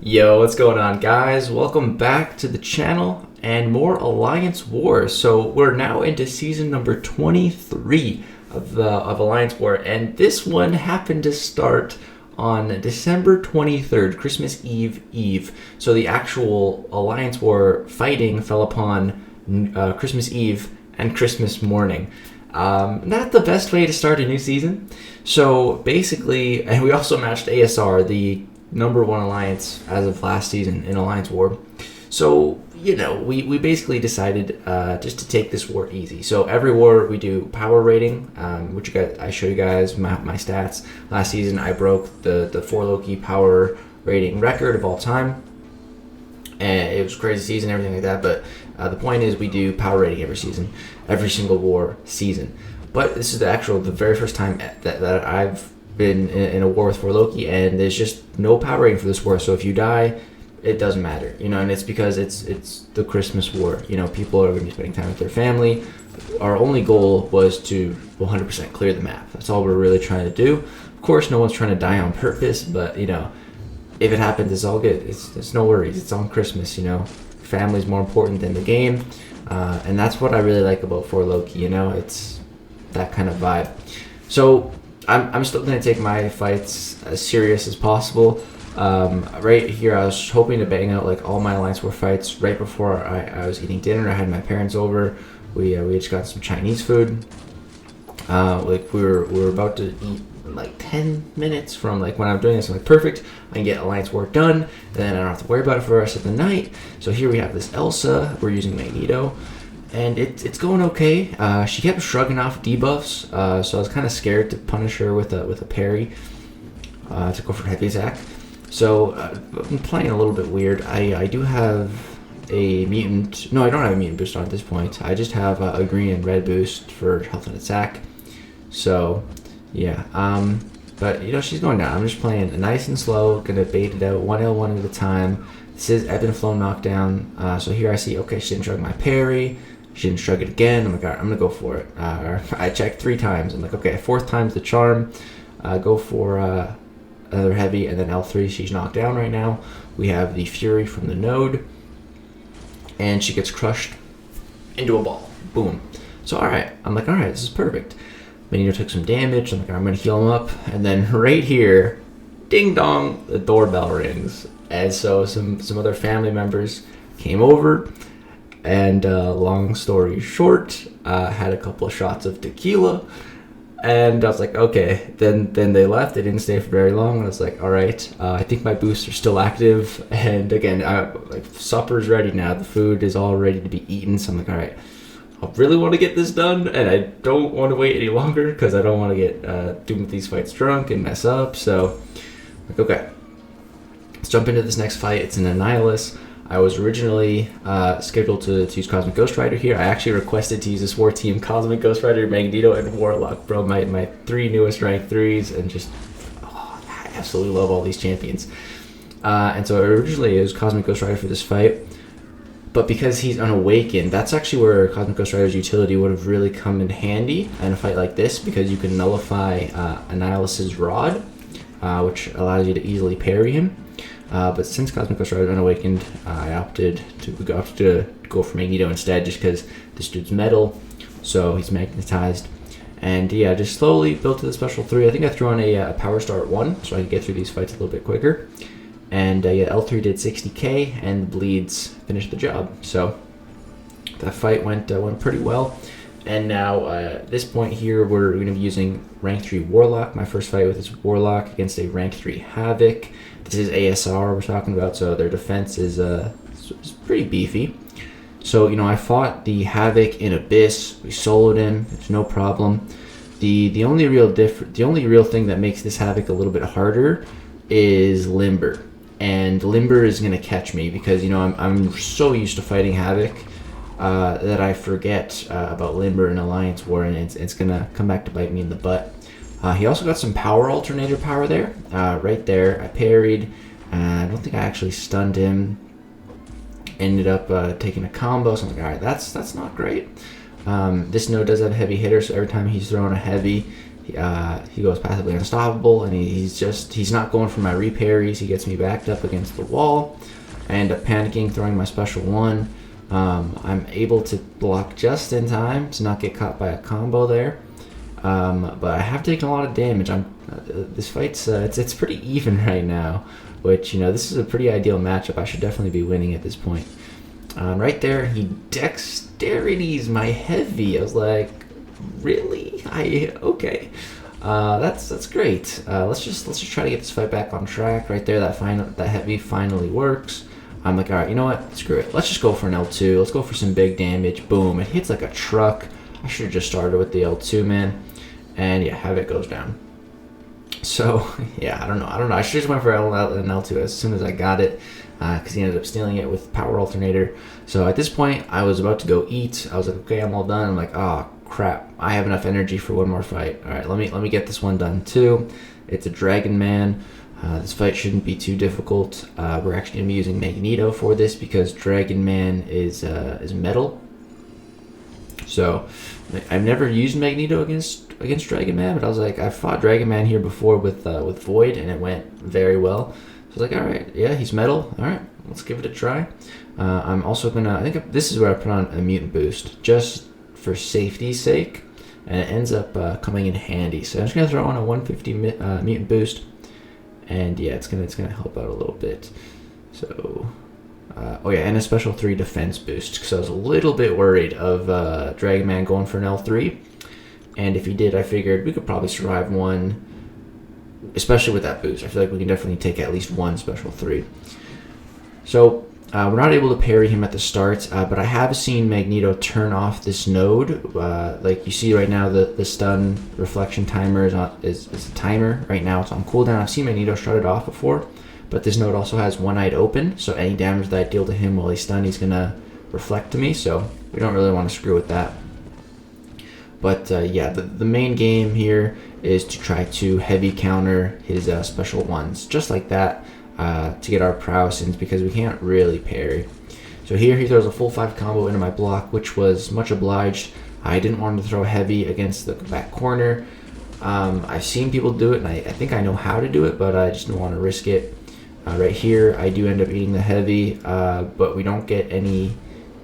Yo, what's going on, guys? Welcome back to the channel and more Alliance War. So we're now into season number 23 of Alliance War, and this one happened to start on December 23rd, Christmas Eve. So the actual Alliance War fighting fell upon Christmas Eve and Christmas morning. Not the best way to start a new season. So basically, and we also matched ASR, the number one alliance as of last season in Alliance War. So, we basically decided just to take this war easy. So every war we do power rating, which I show you guys my stats. Last season I broke the 4 Loki power rating record of all time. And it was a crazy season, everything like that. But the point is we do power rating every season, every single war season. But this is the very first time that I've been in a war with 4 Loki, and there's just no power rating for this war. So if you die, it doesn't matter, and it's because it's the Christmas war. People are going to be spending time with their family. Our only goal was to 100% clear the map. That's all we're really trying to do. Of course, no one's trying to die on purpose, but if it happens, it's all good. It's no worries. It's on Christmas. Family's more important than the game, and that's what I really like about 4 Loki. It's that kind of vibe. So I'm still going to take my fights as serious as possible. Right here, I was hoping to bang out like all my Alliance War fights right before I was eating dinner. I had my parents over. We just got some Chinese food. We were about to eat in like 10 minutes from like when I'm doing this. I'm like, perfect. I can get Alliance War done. Then I don't have to worry about it for the rest of the night. So here we have this Elsa. We're using Magneto. And it's going okay. She kept shrugging off debuffs, so I was kind of scared to punish her with a parry to go for heavy attack. So I'm playing a little bit weird. I do have a mutant. No, I don't have a mutant boost on at this point. I just have a green and red boost for health and attack. So yeah. But she's going down. I'm just playing nice and slow. Gonna bait it out 1L1 at a time. This is ebb and flow knockdown. So here I see. Okay, she didn't shrug my parry. She didn't shrug it again. I'm like, all right, I'm going to go for it. I checked 3 times. I'm like, okay, 4th time's the charm. Go for another heavy, and then L3, she's knocked down right now. We have the Fury from the node, and she gets crushed into a ball. Boom. So, all right. I'm like, all right, this is perfect. Magneto took some damage. I'm like, I'm going to heal him up. And then right here, ding dong, the doorbell rings. And so some other family members came over. And long story short, had a couple of shots of tequila, and I was like, okay. Then they left. They didn't stay for very long. And I was like, all right. I think my boosts are still active. And again, supper's ready now. The food is all ready to be eaten. So I'm like, all right. I really want to get this done, and I don't want to wait any longer because I don't want to get doing these fights drunk and mess up. So, like, okay, let's jump into this next fight. It's an Annihilus. I was originally scheduled to use Cosmic Ghost Rider here. I actually requested to use this war team, Cosmic Ghost Rider, Magneto, and Warlock, bro. My 3 newest rank 3s, and just, I absolutely love all these champions. And so originally it was Cosmic Ghost Rider for this fight, but because he's unawakened, that's actually where Cosmic Ghost Rider's utility would have really come in handy in a fight like this, because you can nullify Annihilus's Rod, which allows you to easily parry him. But since Cosmic Ghost Rider is unawakened, I opted to go for Magneto instead, just because this dude's metal, so he's magnetized. And yeah, just slowly built to the special 3. I think I threw on a power star at 1, so I could get through these fights a little bit quicker. And yeah, L3 did 60k, and the bleeds finished the job. So that fight went pretty well. And now at this point here, we're going to be using rank 3 Warlock. My first fight with this Warlock against a rank 3 Havok. This is ASR we're talking about, so their defense is pretty beefy. So I fought the Havok in Abyss. We soloed him. It's no problem. The only real thing that makes this Havok a little bit harder is Limber, and Limber is going to catch me because I'm so used to fighting Havok that I forget about Limber in Alliance War, and it's going to come back to bite me in the butt. He also got some power alternator power there. Right there, I parried. I don't think I actually stunned him. Ended up taking a combo, so I'm like, alright, that's not great. This node does have a heavy hitter, so every time he's throwing a heavy, He goes passively unstoppable, and he's not going for my reparries. He gets me backed up against the wall. I end up panicking, throwing my special 1. I'm able to block just in time to not get caught by a combo there. But I have taken a lot of damage. This fight's it's pretty even right now, which, this is a pretty ideal matchup. I should definitely be winning at this point. Right there, he dexterities my heavy. I was like, really? Okay. That's great. Let's just try to get this fight back on track. Right there, that heavy finally works. I'm like, all right, you know what? Screw it. Let's just go for an L2. Let's go for some big damage. Boom! It hits like a truck. I should have just started with the L2, man. And yeah, Havok goes down. So yeah, I don't know. I should just went for an L2 as soon as I got it, because he ended up stealing it with power alternator. So at this point, I was about to go eat. I was like, okay, I'm all done. I'm like, oh crap, I have enough energy for one more fight. All right, let me get this one done too. It's a Dragon Man. This fight shouldn't be too difficult. We're actually gonna be using Magneto for this because Dragon Man is metal. So I've never used Magneto against Dragon Man, but I was like, I fought Dragon Man here before with Void, and it went very well. So I was like, all right, yeah, he's metal. All right, let's give it a try. I'm also gonna, I think this is where I put on a mutant boost just for safety's sake, and it ends up coming in handy. So I'm just gonna throw on a 150 mutant boost, and yeah, it's gonna help out a little bit. So. And a special 3 defense boost, because I was a little bit worried of Dragon Man going for an L3, and if he did, I figured we could probably survive one, especially with that boost. I feel like we can definitely take at least one special 3. So we're not able to parry him at the start, but I have seen Magneto turn off this node. Like you see right now, the stun reflection timer is a timer. Right now it's on cooldown. I've seen Magneto shut it off before. But this node also has one eye open, so any damage that I deal to him while he's stunned, he's going to reflect to me, so we don't really want to screw with that. But yeah, the main game here is to try to heavy counter his special 1s, just like that, to get our prowess in, because we can't really parry. So here he throws a full 5 combo into my block, which was much obliged. I didn't want him to throw heavy against the back corner. I've seen people do it, and I think I know how to do it, but I just didn't want to risk it. Right here, I do end up eating the heavy, but we don't get any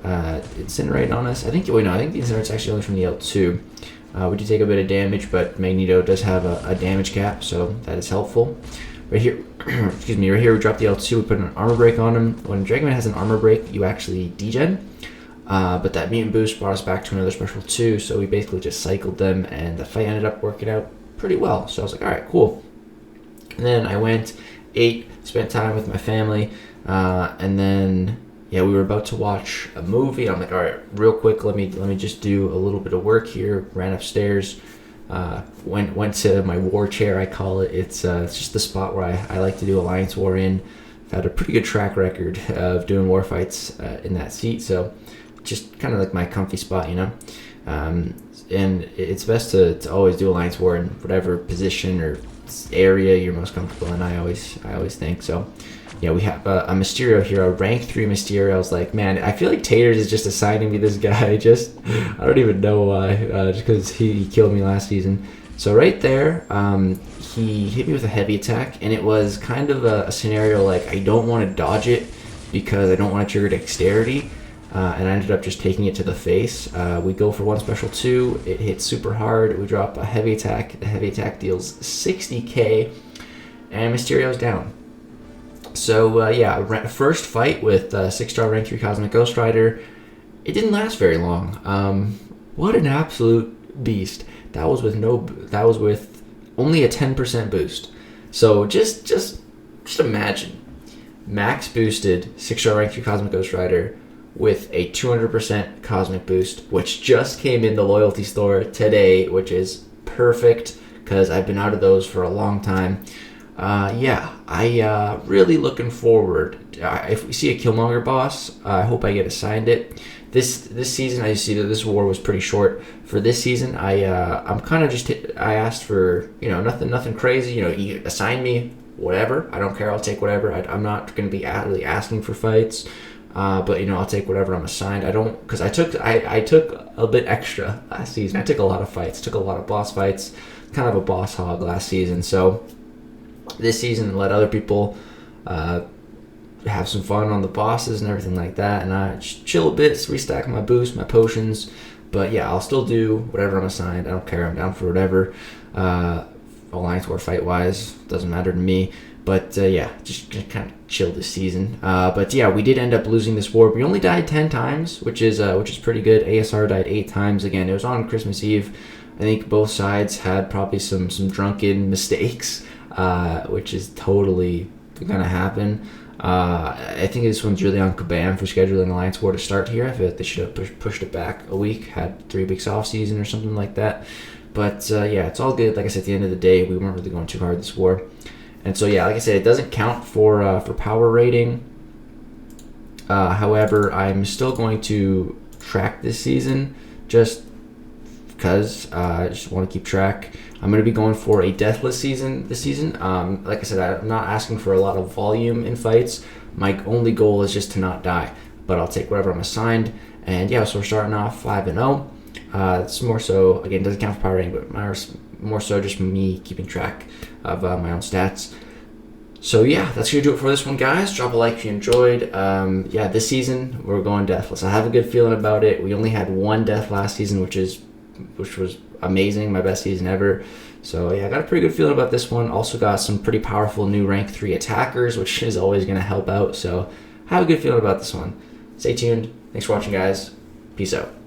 incinerate on us. I think the incinerate's actually only from the L2. We do take a bit of damage, but Magneto does have a damage cap, so that is helpful. Right here, excuse me, right here we drop the L2, we put an armor break on him. When Dragon Man has an armor break, you actually degen, but that mutant boost brought us back to another special 2, so we basically just cycled them, and the fight ended up working out pretty well. So I was like, all right, cool. And then I went, ate, spent time with my family, and then we were about to watch a movie. I'm like, all right, real quick, let me just do a little bit of work here. Ran upstairs, went to my war chair, I call it. It's just the spot where I like to do Alliance War in. I've had a pretty good track record of doing war fights in that seat, so just kind of like my comfy spot, and it's best to always do Alliance War in whatever position or area you're most comfortable in. I always think so. Yeah, we have a Mysterio here, a rank 3 Mysterio. I was like, man, I feel like Taters is just assigning me this guy. I don't even know why, just because he killed me last season. So right there, he hit me with a heavy attack, and it was kind of a scenario like I don't want to dodge it because I don't want to trigger dexterity. And I ended up just taking it to the face. We go for 1 special 2. It hits super hard. We drop a heavy attack. The heavy attack deals 60k, and Mysterio's down. So first fight with 6-star rank 3 Cosmic Ghost Rider. It didn't last very long. What an absolute beast! That was with only a 10% boost. So just imagine, max boosted 6-star rank 3 Cosmic Ghost Rider with a 200% cosmic boost, which just came in the loyalty store today, which is perfect because I've been out of those for a long time. I really looking forward. If we see a Killmonger boss, I hope I get assigned it. This season, I see that this war was pretty short. For this season, I'm kind of I asked for nothing crazy. You assign me whatever. I don't care. I'll take whatever. I'm not going to be really asking for fights. But I'll take whatever I'm assigned. I took a bit extra last season. I took a lot of fights, took a lot of boss fights, kind of a boss hog last season. So this season, let other people have some fun on the bosses and everything like that, and I chill a bit, restack my boost, my potions. But yeah, I'll still do whatever I'm assigned. I don't care. I'm down for whatever. Alliance War fight wise, doesn't matter to me. But yeah, just kind of chill this season. But yeah, we did end up losing this war. We only died 10 times, which is pretty good. ASR died 8 times. Again, it was on Christmas Eve. I think both sides had probably some drunken mistakes, which is totally gonna happen. I think this one's really on Kabam for scheduling Alliance War to start here. I feel like they should have pushed it back a week, had 3 weeks off season or something like that. But yeah, it's all good. Like I said, at the end of the day, we weren't really going too hard this war. And so yeah, like I said, it doesn't count for power rating. However, I'm still going to track this season just because I just want to keep track. I'm going to be going for a deathless season this season. Like I said, I'm not asking for a lot of volume in fights. My only goal is just to not die, but I'll take whatever I'm assigned. And yeah, so we're starting off 5-0. It's more so, again, doesn't count for power rating, but more so just me keeping track of my own stats. So yeah, that's going to do it for this one, guys. Drop a like if you enjoyed. Yeah, this season we're going deathless. I have a good feeling about it. We only had 1 death last season, which was amazing, my best season ever. So yeah, I got a pretty good feeling about this one. Also got some pretty powerful new rank 3 attackers, which is always going to help out. So have a good feeling about this one. Stay tuned. Thanks for watching, guys. Peace out.